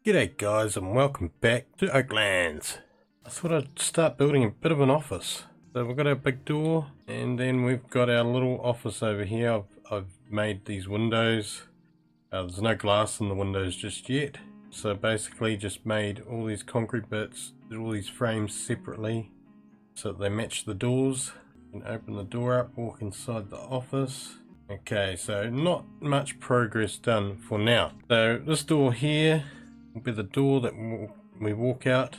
G'day guys and welcome back to Oaklands. I thought I'd start building a bit of an office. So we've got our big door and then we've got our little office over here. I've made these windows. There's no glass in the windows just yet. So basically just made all these concrete bits, did all these frames separately so that they match the doors. You can open the door up, walk inside the office. Okay, so not much progress done for now. So this door here will be the door that we walk out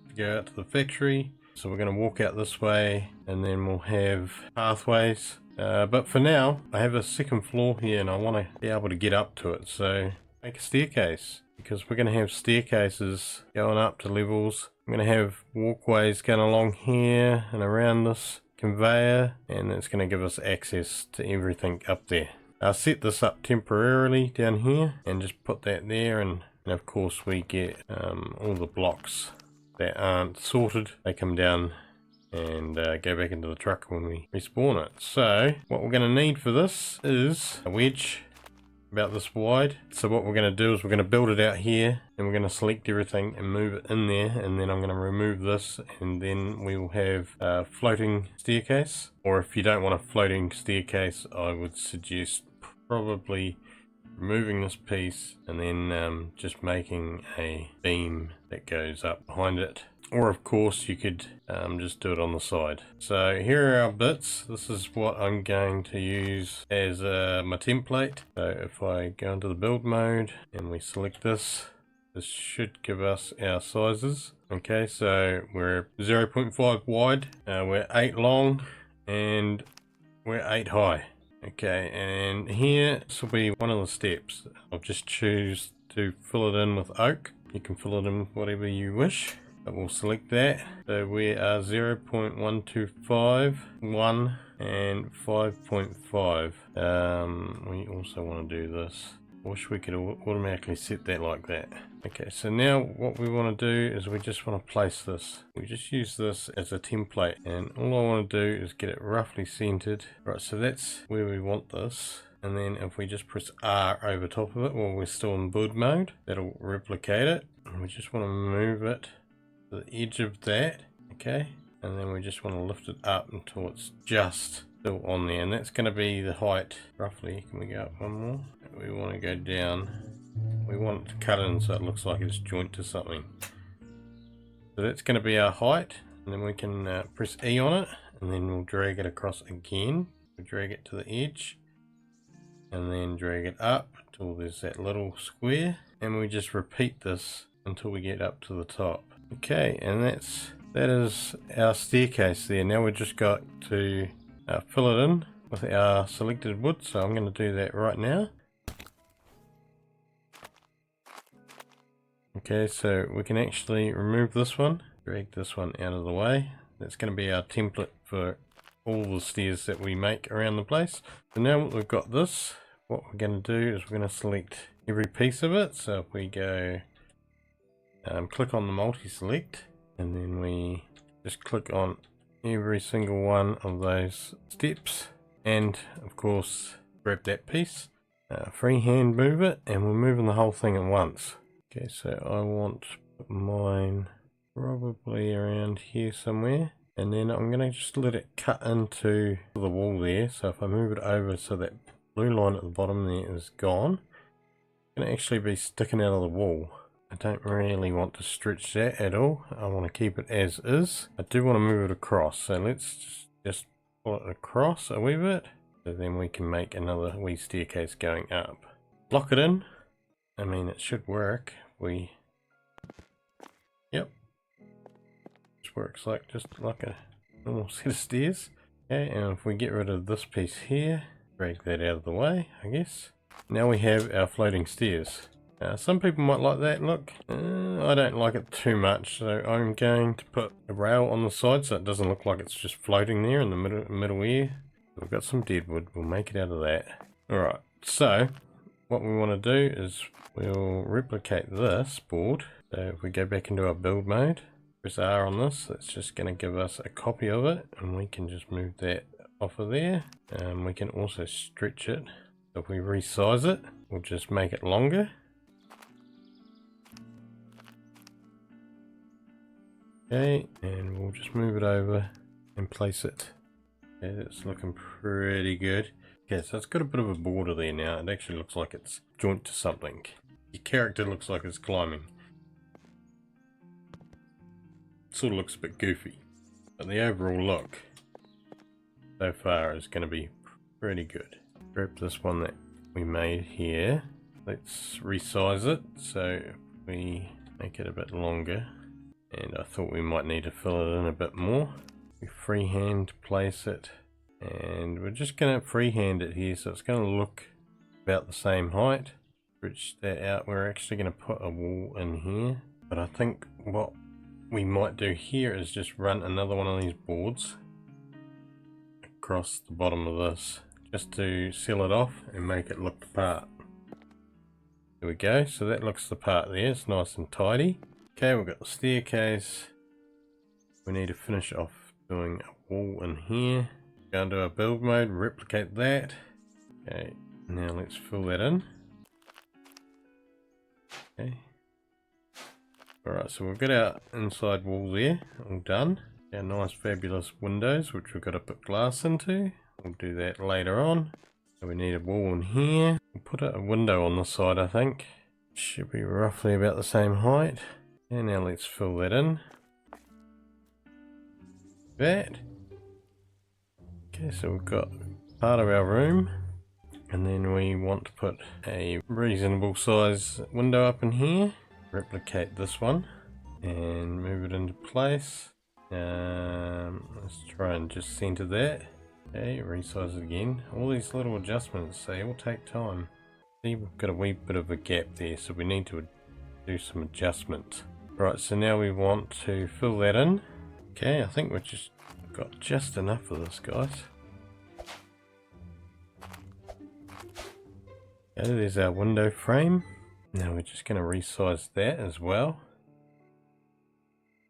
to go out to the factory. So we're going to walk out this way and then we'll have pathways. But for now, I have a second floor here and I want to be able to get up to it. So make a staircase because we're going to have staircases going up to levels. I'm going to have walkways going along here and around this conveyor, and it's going to give us access to everything up there. I'll set this up temporarily down here and just put that there, and of course we get all the blocks that aren't sorted, they come down and go back into the truck when we respawn it. So what we're going to need for this is a wedge about this wide. So what we're going to do is we're going to build it out here and we're going to select everything and move it in there, and then I'm going to remove this and then we will have a floating staircase. Or if you don't want a floating staircase, I would suggest probably removing this piece and then just making a beam that goes up behind it. Or of course you could just do it on the side. So here are our bits. This is what I'm going to use as my template. So if I go into the build mode and we select this, this should give us our sizes. Okay, so we're 0.5 wide, we're 8 long, and we're 8 high. Okay, and here this will be one of the steps. I'll just choose to fill it in with oak. You can fill it in with whatever you wish. But we'll select that. So we are 0.125, 1 and 5.5. We also want to do this. I wish we could automatically set that like that. Okay, so now what we want to do is we just want to place this. We just use this as a template, and all I want to do is get it roughly centered. Right, so that's where we want this. And then if we just press R over top of it while we're still in build mode, that'll replicate it. And we just want to move it to the edge of that, okay, and then we just want to lift it up until it's just still on there, and that's going to be the height roughly. Can we go up one more? We want to go down. We want it to cut in so it looks like it's joint to something. So that's going to be our height, and then we can press E on it and then we'll drag it across again. We'll drag it to the edge and then drag it up until there's that little square, and we just repeat this until we get up to the top. Okay, and that is our staircase there. Now we've just got to fill it in with our selected wood, so I'm going to do that right now. Okay, so we can actually remove this one, drag this one out of the way. That's going to be our template for all the stairs that we make around the place. So now that we've got this, what we're going to do is we're going to select every piece of it. So if we go click on the multi-select, and then we just click on every single one of those steps, and of course grab that piece, freehand move it, and we're moving the whole thing at once. Okay, so I want to put mine probably around here somewhere, and then I'm going to just let it cut into the wall there. So if I move it over so that blue line at the bottom there is gone, it's going to actually be sticking out of the wall. I don't really want to stretch that at all. I want to keep it as is. I do want to move it across, so let's just pull it across a wee bit, so then we can make another wee staircase going up. Lock it in. I mean, it should work. Yep, this works just like a normal set of stairs. Okay, and if we get rid of this piece here, drag that out of the way, I guess. Now we have our floating stairs. Some people might like that look. I don't like it too much, so I'm going to put a rail on the side so it doesn't look like it's just floating there in the middle here. We've got some dead wood, we'll make it out of that. Alright, so what we want to do is we'll replicate this board. So if we go back into our build mode, press R on this, that's just going to give us a copy of it, and we can just move that off of there. We can also stretch it. So if we resize it, we'll just make it longer. Okay, and we'll just move it over and place it. Okay, that's looking pretty good. Okay, so it's got a bit of a border there now. It actually looks like it's joined to something. Your character looks like it's climbing. Sort of looks a bit goofy, but the overall look so far is going to be pretty good. Grab this one that we made here. Let's resize it so we make it a bit longer, and I thought we might need to fill it in a bit more. We freehand place it, and we're just going to freehand it here so it's going to look about the same height. Stretch that out. We're actually going to put a wall in here, but I think what we might do here is just run another one of these boards across the bottom of this just to seal it off and make it look the part. There we go, so that looks the part there. It's nice and tidy. Okay, we've got the staircase. We need to finish off doing a wall in here. Go into our build mode, replicate that. Okay, now let's fill that in. Okay. Alright, so we've got our inside wall there, all done. Our nice fabulous windows, which we've got to put glass into. We'll do that later on. So we need a wall in here. We'll put a window on the side, I think. Should be roughly about the same height. And now let's fill that in. That. Okay, so we've got part of our room. And then we want to put a reasonable size window up in here. Replicate this one and move it into place. Let's try and just center that. Okay, resize it again. All these little adjustments, they all take time. See, we've got a wee bit of a gap there, so we need to do some adjustment. Right, so now we want to fill that in. Okay, I think we've just got just enough of this, guys. Okay, there's our window frame. Now we're just going to resize that as well.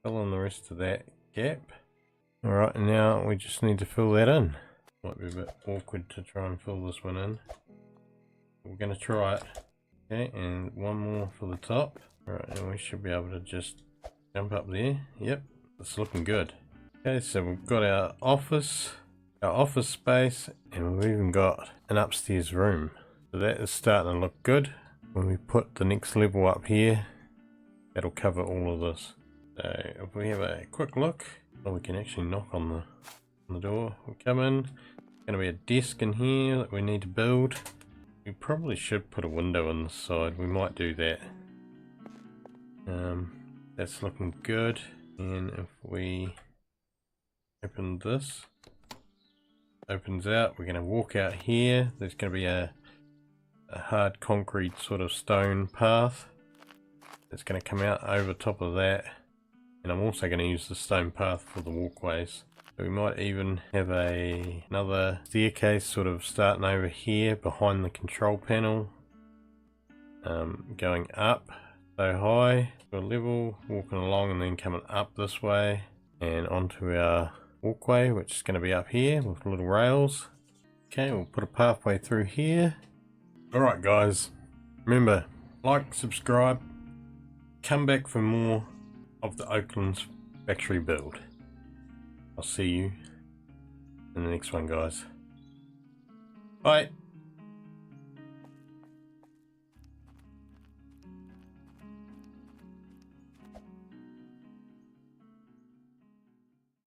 Fill in the rest of that gap. Alright, and now we just need to fill that in. Might be a bit awkward to try and fill this one in. We're going to try it. Okay, and one more for the top. Alright, and we should be able to just jump up there. Yep, it's looking good. Okay, so we've got our office space, and we've even got an upstairs room. So that is starting to look good. When we put the next level up here, that'll cover all of this. So if we have a quick look, well, we can actually knock on the door. We come in, there's going to be a desk in here that we need to build. We probably should put a window on the side. We might do that. That's looking good. And if we open this, opens out, we're going to walk out here. There's going to be a hard concrete sort of stone path that's going to come out over top of that, and I'm also going to use the stone path for the walkways. So we might even have another staircase sort of starting over here behind the control panel, going up so high to a level, walking along and then coming up this way and onto our walkway, which is going to be up here with little rails. Okay, we'll put a pathway through here. Alright guys, remember, like, subscribe, come back for more of the Oaklands factory build. I'll see you in the next one, guys. Bye.